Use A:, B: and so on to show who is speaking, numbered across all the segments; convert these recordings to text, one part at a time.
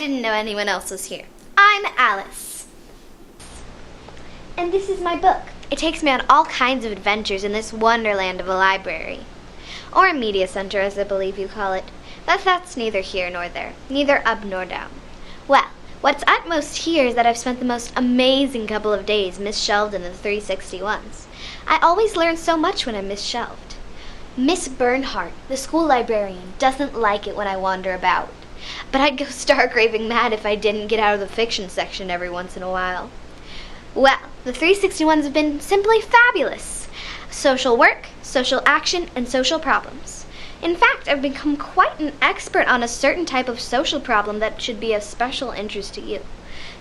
A: didn't know anyone else was here. I'm Alice. And this is my book. It takes me on all kinds of adventures in this wonderland of a library. Or a media center, as I believe you call it. But that's neither here nor there. Neither up nor down. Well, what's utmost here is that I've spent the most amazing couple of days misshelved in the 361s. I always learn so much when I'm misshelved. Miss Bernhardt, the school librarian, doesn't like it when I wander about. But I'd go stark raving mad if I didn't get out of the fiction section every once in a while. Well, the 361s have been simply fabulous. Social work, social action, and social problems. In fact, I've become quite an expert on a certain type of social problem that should be of special interest to you.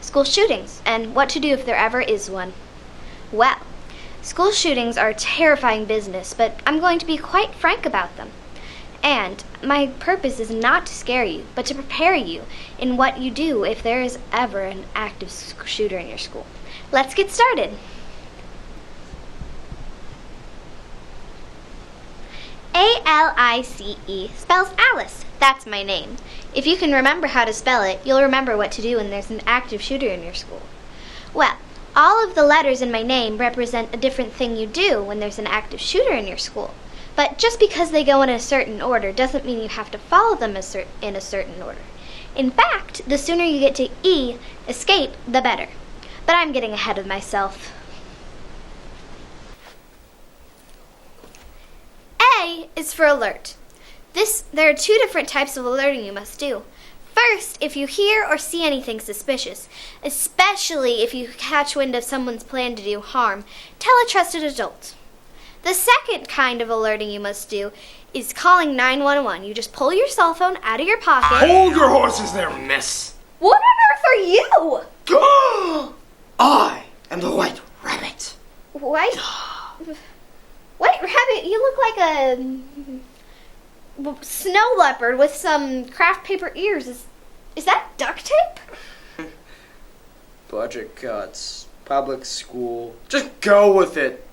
A: School shootings, and what to do if there ever is one. Well, school shootings are a terrifying business, but I'm going to be quite frank about them. And my purpose is not to scare you, but to prepare you in what you do if there is ever an active shooter in your school. Let's get started. A.L.I.C.E. spells Alice. That's my name. If you can remember how to spell it, you'll remember what to do when there's an active shooter in your school. Well, all of the letters in my name represent a different thing you do when there's an active shooter in your school. But just because they go in a certain order doesn't mean you have to follow them in a certain order. In fact, the sooner you get to E, escape, the better. But I'm getting ahead of myself. A is for alert. There are two different types of alerting you must do. First, if you hear or see anything suspicious, especially if you catch wind of someone's plan to do harm, tell a trusted adult. The second kind of alerting you must do is calling 911. You just pull your cell phone out of your pocket.
B: Hold your horses there, miss.
A: What on earth are you?
B: I am the White Rabbit.
A: White Rabbit? You look like a snow leopard with some craft paper ears. Is that duct tape?
B: Budget cuts. Public school. Just go with it.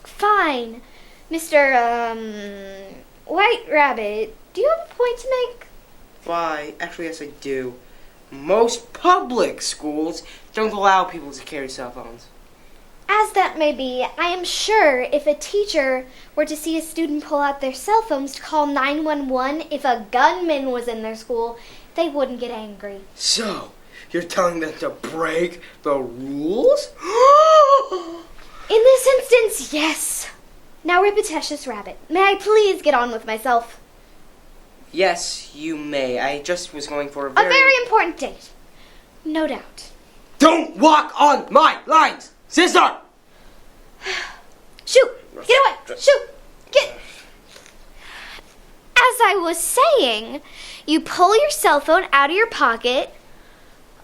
A: Fine. Mr. White Rabbit, do you have a point to make?
B: Why, actually, yes, I do. Most public schools don't allow people to carry cell phones.
A: As that may be, I am sure if a teacher were to see a student pull out their cell phones to call 911 if a gunman was in their school, they wouldn't get angry.
B: So, you're telling them to break the rules?
A: In this instance, yes. Now, repetitious rabbit, may I please get on with myself?
B: Yes, you may. I just was going for
A: a very important date. No doubt.
B: Don't walk on my lines, sister!
A: Shoot! Get away! Shoot! Get... As I was saying, you pull your cell phone out of your pocket,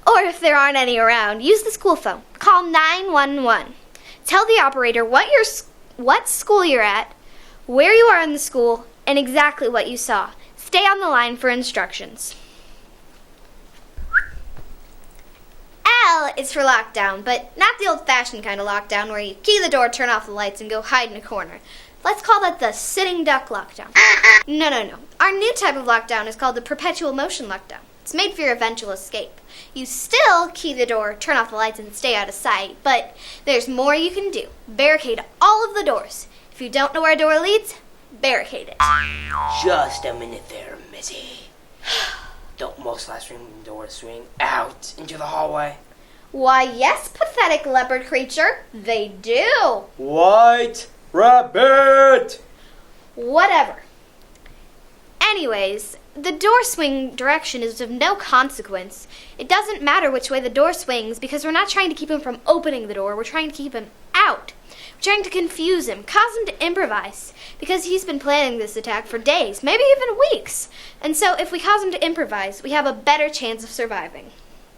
A: or if there aren't any around, use the school phone. Call 911. Tell the operator what school you're at, where you are in the school, and exactly what you saw. Stay on the line for instructions. L is for lockdown, but not the old-fashioned kind of lockdown where you key the door, turn off the lights, and go hide in a corner. Let's call that the sitting duck lockdown. No. Our new type of lockdown is called the perpetual motion lockdown. It's made for your eventual escape. You still key the door, turn off the lights, and stay out of sight, but there's more you can do. Barricade all of the doors. If you don't know where a door leads, barricade it.
B: Just a minute there, Missy. Don't most last room doors swing out into the hallway?
A: Why, yes, pathetic leopard creature. They do.
B: White Rabbit!
A: Whatever. Anyways, the door swing direction is of no consequence. It doesn't matter which way the door swings because we're not trying to keep him from opening the door. We're trying to keep him out. We're trying to confuse him, cause him to improvise, because he's been planning this attack for days, maybe even weeks. And so if we cause him to improvise, we have a better chance of surviving.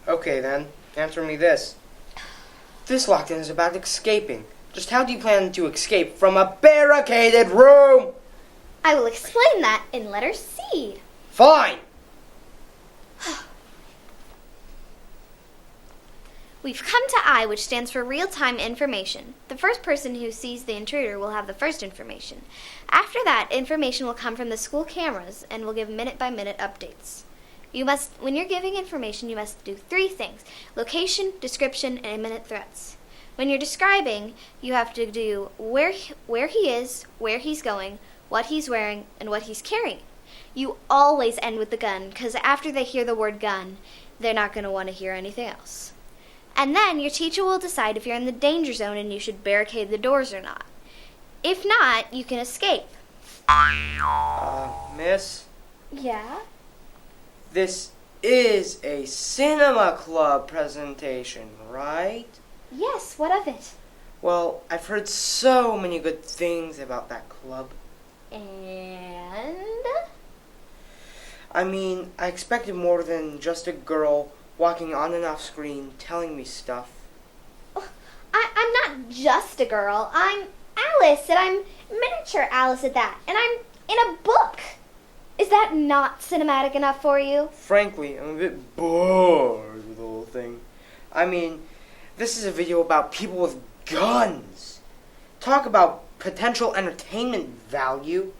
B: Okay, then. Answer me this. This lockdown is about escaping. Just how do you plan to escape from a barricaded room?
A: I will explain that in letter C.
B: Fine.
A: We've come to I, which stands for real-time information. The first person who sees the intruder will have the first information. After that, information will come from the school cameras and will give minute-by-minute updates. When you're giving information, you must do 3 things: location, description, and imminent threats. When you're describing, you have to do where he is, where he's going, what he's wearing, and what he's carrying. You always end with the gun, because after they hear the word gun, they're not going to want to hear anything else. And then your teacher will decide if you're in the danger zone and you should barricade the doors or not. If not, you can escape.
B: Miss?
A: Yeah?
B: This is a cinema club presentation, right?
A: Yes, what of it?
B: Well, I've heard so many good things about that club.
A: And?
B: I mean, I expected more than just a girl walking on and off screen telling me stuff.
A: Oh, I'm not just a girl. I'm Alice, and I'm miniature Alice at that. And I'm in a book. Is that not cinematic enough for you?
B: Frankly, I'm a bit bored with the whole thing. I mean, this is a video about people with guns. Talk about potential entertainment value.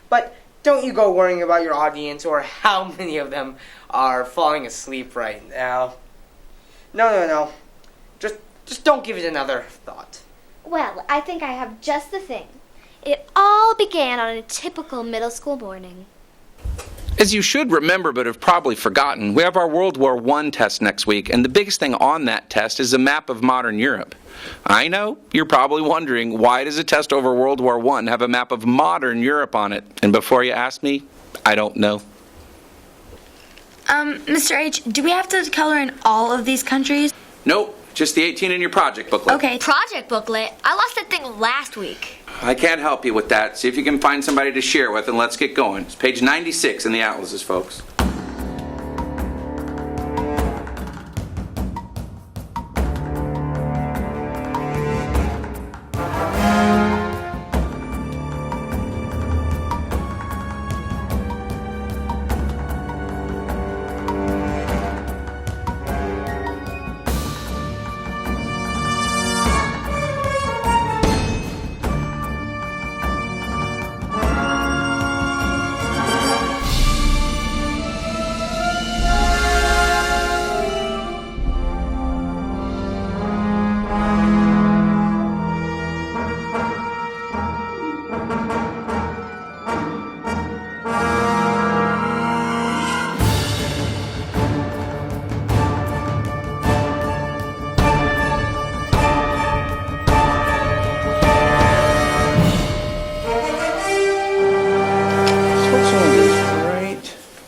B: But don't you go worrying about your audience or how many of them are falling asleep right now. No. Just don't give it another thought.
A: Well, I think I have just the thing. It all began on a typical middle school morning.
C: As you should remember but have probably forgotten, we have our World War I test next week, and the biggest thing on that test is a map of modern Europe. I know, you're probably wondering, why does a test over World War I have a map of modern Europe on it? And before you ask me, I don't know.
D: Mr. H, do we have to color in all of these countries?
C: Nope, just the 18 in your project booklet.
D: Okay. Project booklet? I lost that thing last week.
C: I can't help you with that. See if you can find somebody to share with, and let's get going. It's page 96 in the atlases, folks.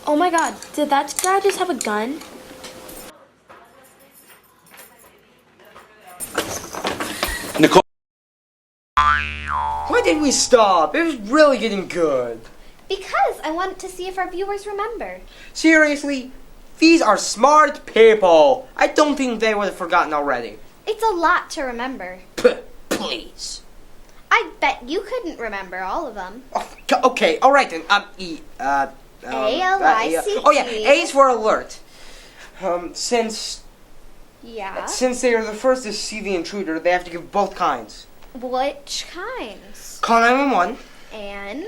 D: Oh my god, did that guy just have a gun?
C: Nicole.
B: Why did we stop? It was really getting good.
A: Because I want to see if our viewers remember.
B: Seriously? These are smart people. I don't think they would have forgotten already.
A: It's a lot to remember.
B: Please.
A: I bet you couldn't remember all of them.
B: Oh, okay, alright then.
A: A.L.I.C.E.
B: Oh yeah, A is for alert. Since they are the first to see the intruder, they have to give both kinds.
A: Which kinds?
B: Call 911.
A: And?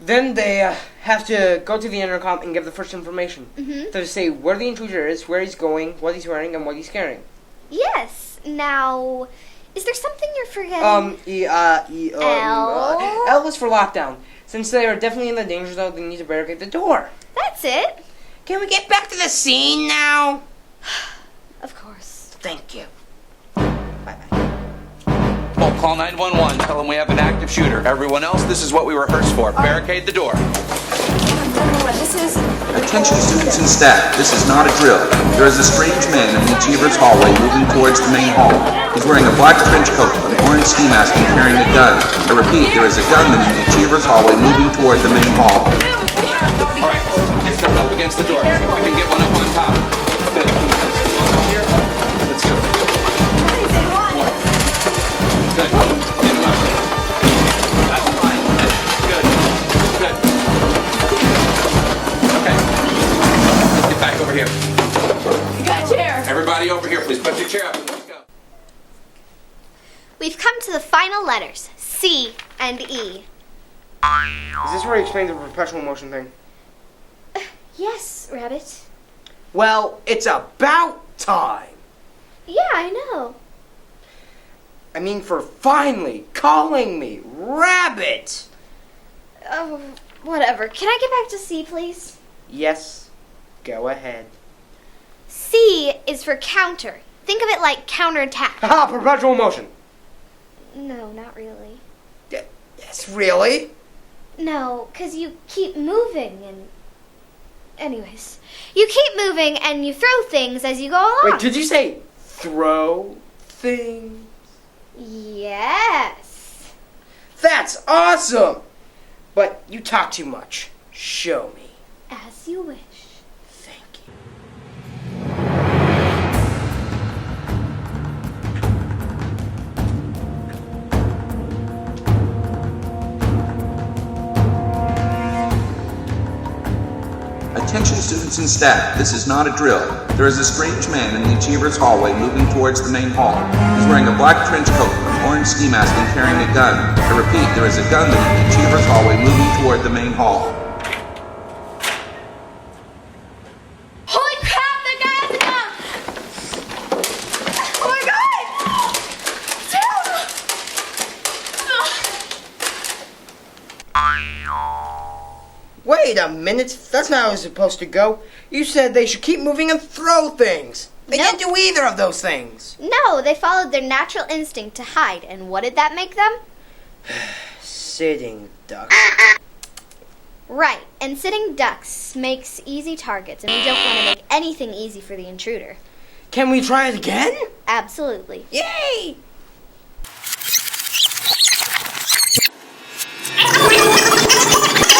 B: Then they have to go to the intercom and give the first information.
A: Mm-hmm.
B: To say where the intruder is, where he's going, what he's wearing, and what he's carrying.
A: Yes. Now, is there something you're forgetting?
B: L is for lockdown. Since they are definitely in the danger zone, they need to barricade the door.
A: That's it.
B: Can we get back to the scene now?
A: Of course.
B: Thank you. Bye-bye.
C: Oh, call 911. Tell them we have an active shooter. Everyone else, this is what we rehearsed for. Barricade the door.
E: Attention students and staff, this is not a drill. There is a strange man in the Achievers hallway moving towards the main hall. He's wearing a black trench coat, an orange ski mask, and carrying a gun. I repeat, there is a gunman in the Achievers hallway moving toward the main hall.
C: Alright, get stuck up against the door. See if we can get one up on top. Good. Here. Let's go. Good. Get him up. That's fine. Good. Good. Okay. Get back over here.
D: You got a chair.
C: Everybody over here, please. Put your chair up. Let's go.
A: We've come to the final letters, C and E.
B: Is this where he explains the perpetual motion thing?
A: Yes, Rabbit.
B: Well, it's about time.
A: Yeah, I know.
B: I mean, for finally calling me Rabbit.
A: Oh, whatever. Can I get back to C, please?
B: Yes, go ahead.
A: C is for counter. Think of it like counterattack.
B: Haha, perpetual motion.
A: No, not really.
B: Yes, really?
A: No, because you keep moving and... Anyways, you keep moving and you throw things as you go along.
B: Wait, did you say throw things?
A: Yes.
B: That's awesome! But you talk too much. Show me.
A: As you wish.
B: Thank you.
E: Attention students and staff, this is not a drill. There is a strange man in the Achievers hallway moving towards the main hall. He's wearing a black trench coat, an orange ski mask, and carrying a gun. I repeat, there is a gunman in the Achievers hallway moving toward the main hall.
D: Holy crap, that guy has a gun! Oh my god!
B: Wait a minute, that's not how it was supposed to go. You said they should keep moving and throw things. They
A: Nope.
B: didn't do either of those things.
A: No, they followed their natural instinct to hide. And what did that make them?
B: Sitting ducks.
A: Right, and sitting ducks makes easy targets, and we don't want to make anything easy for the intruder.
B: Can we try it again?
A: Absolutely.
B: Yay!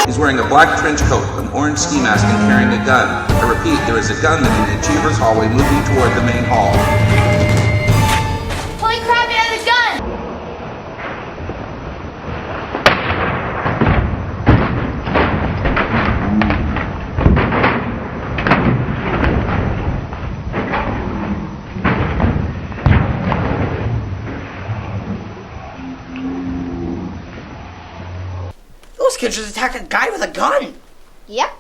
E: He's wearing a black trench coat, an orange ski mask, and carrying a gun. I repeat, there is a gunman in the Achievers hallway moving toward the main hall.
D: Holy crap, he has a gun!
B: Those kids just attacked a guy with a gun.
A: Yep.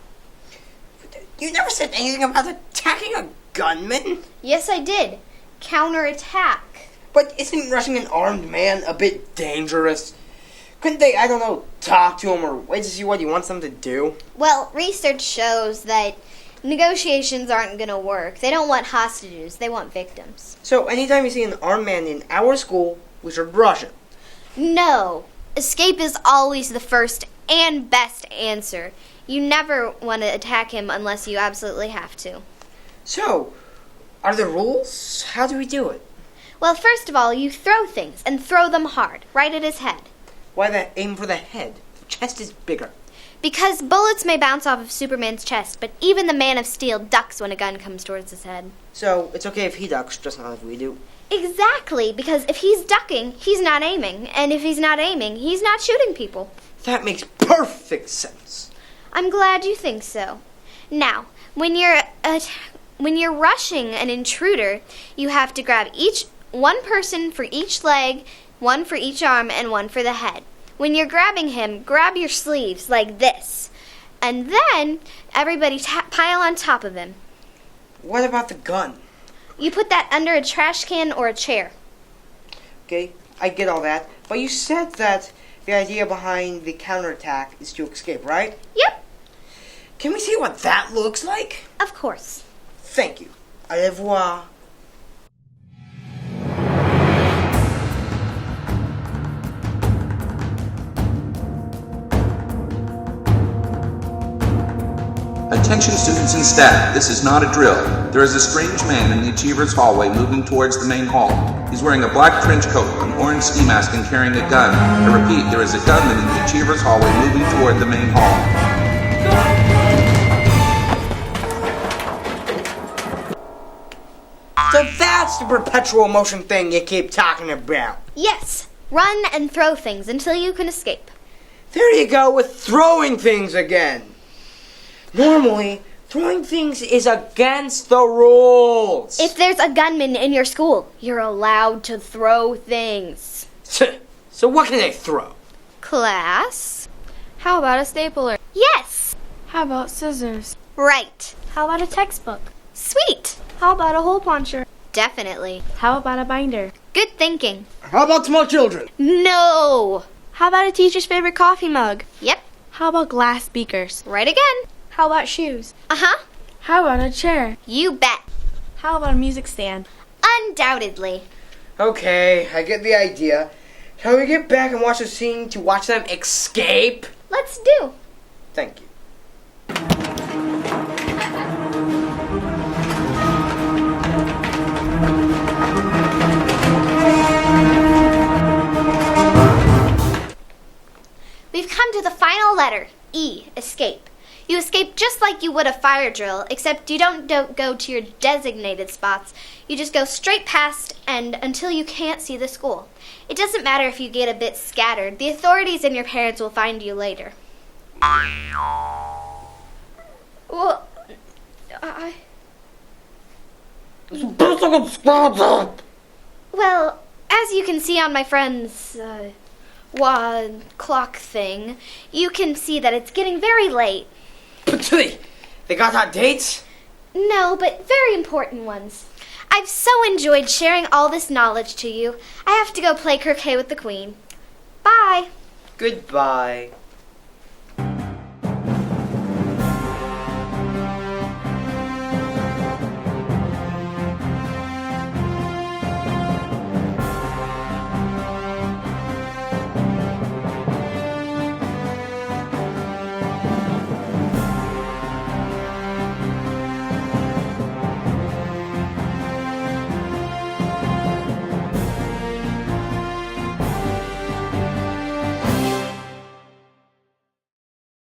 B: You never said anything about attacking a gunman.
A: Yes, I did. Counterattack.
B: But isn't rushing an armed man a bit dangerous? Couldn't they, I don't know, talk to him or wait to see what he wants them to do?
A: Well, research shows that negotiations aren't going to work. They don't want hostages. They want victims.
B: So anytime you see an armed man in our school, we should rush him.
A: No. Escape is always the first and best answer. You never want to attack him unless you absolutely have to.
B: So, are there rules? How do we do it?
A: Well, first of all, you throw things, and throw them hard, right at his head.
B: Why aim for the head? The chest is bigger.
A: Because bullets may bounce off of Superman's chest, but even the Man of Steel ducks when a gun comes towards his head.
B: So, it's okay if he ducks, just not if we do.
A: Exactly, because if he's ducking, he's not aiming, and if he's not aiming, he's not shooting people.
B: That makes perfect sense.
A: I'm glad you think so. Now, when you're rushing an intruder, you have to grab one person for each leg, one for each arm, and one for the head. When you're grabbing him, grab your sleeves like this, and then everybody pile on top of him.
B: What about the gun?
A: You put that under a trash can or a chair.
B: Okay, I get all that. But you said that the idea behind the counterattack is to escape, right?
A: Yep,
B: Can we see what that looks like?
A: of course.
B: Thank you. Au revoir.
E: Attention students and staff, this is not a drill. There is a strange man in the Achievers hallway moving towards the main hall. He's wearing a black trench coat, an orange ski mask, and carrying a gun. I repeat, there is a gunman in the Achievers hallway moving toward the main hall.
B: So that's the perpetual motion thing you keep talking about.
A: Yes, run and throw things until you can escape.
B: There you go with throwing things again. Normally, throwing things is against the rules.
A: If there's a gunman in your school, you're allowed to throw things.
B: So what can they throw?
A: Class?
D: How about a stapler?
A: Yes.
D: How about scissors?
A: Right.
D: How about a textbook?
A: Sweet.
D: How about a hole puncher?
A: Definitely.
D: How about a binder?
A: Good thinking.
B: How about small children?
A: No.
D: How about a teacher's favorite coffee mug?
A: Yep.
D: How about glass beakers?
A: Right again.
D: How about shoes?
A: Uh-huh.
D: How about a chair?
A: You bet.
D: How about a music stand?
A: Undoubtedly.
B: Okay, I get the idea. Shall we get back and watch the scene to watch them escape?
A: Let's do.
B: Thank you.
A: We've come to the final letter, E, escape. You escape just like you would a fire drill, except you don't go to your designated spots. You just go straight past and until you can't see the school. It doesn't matter if you get a bit scattered. The authorities and your parents will find you later. Well, Well, as you can see on my friend's clock thing, you can see that it's getting very late.
B: They got hot dates?
A: No, but very important ones. I've so enjoyed sharing all this knowledge to you. I have to go play croquet with the queen. Bye.
B: Goodbye.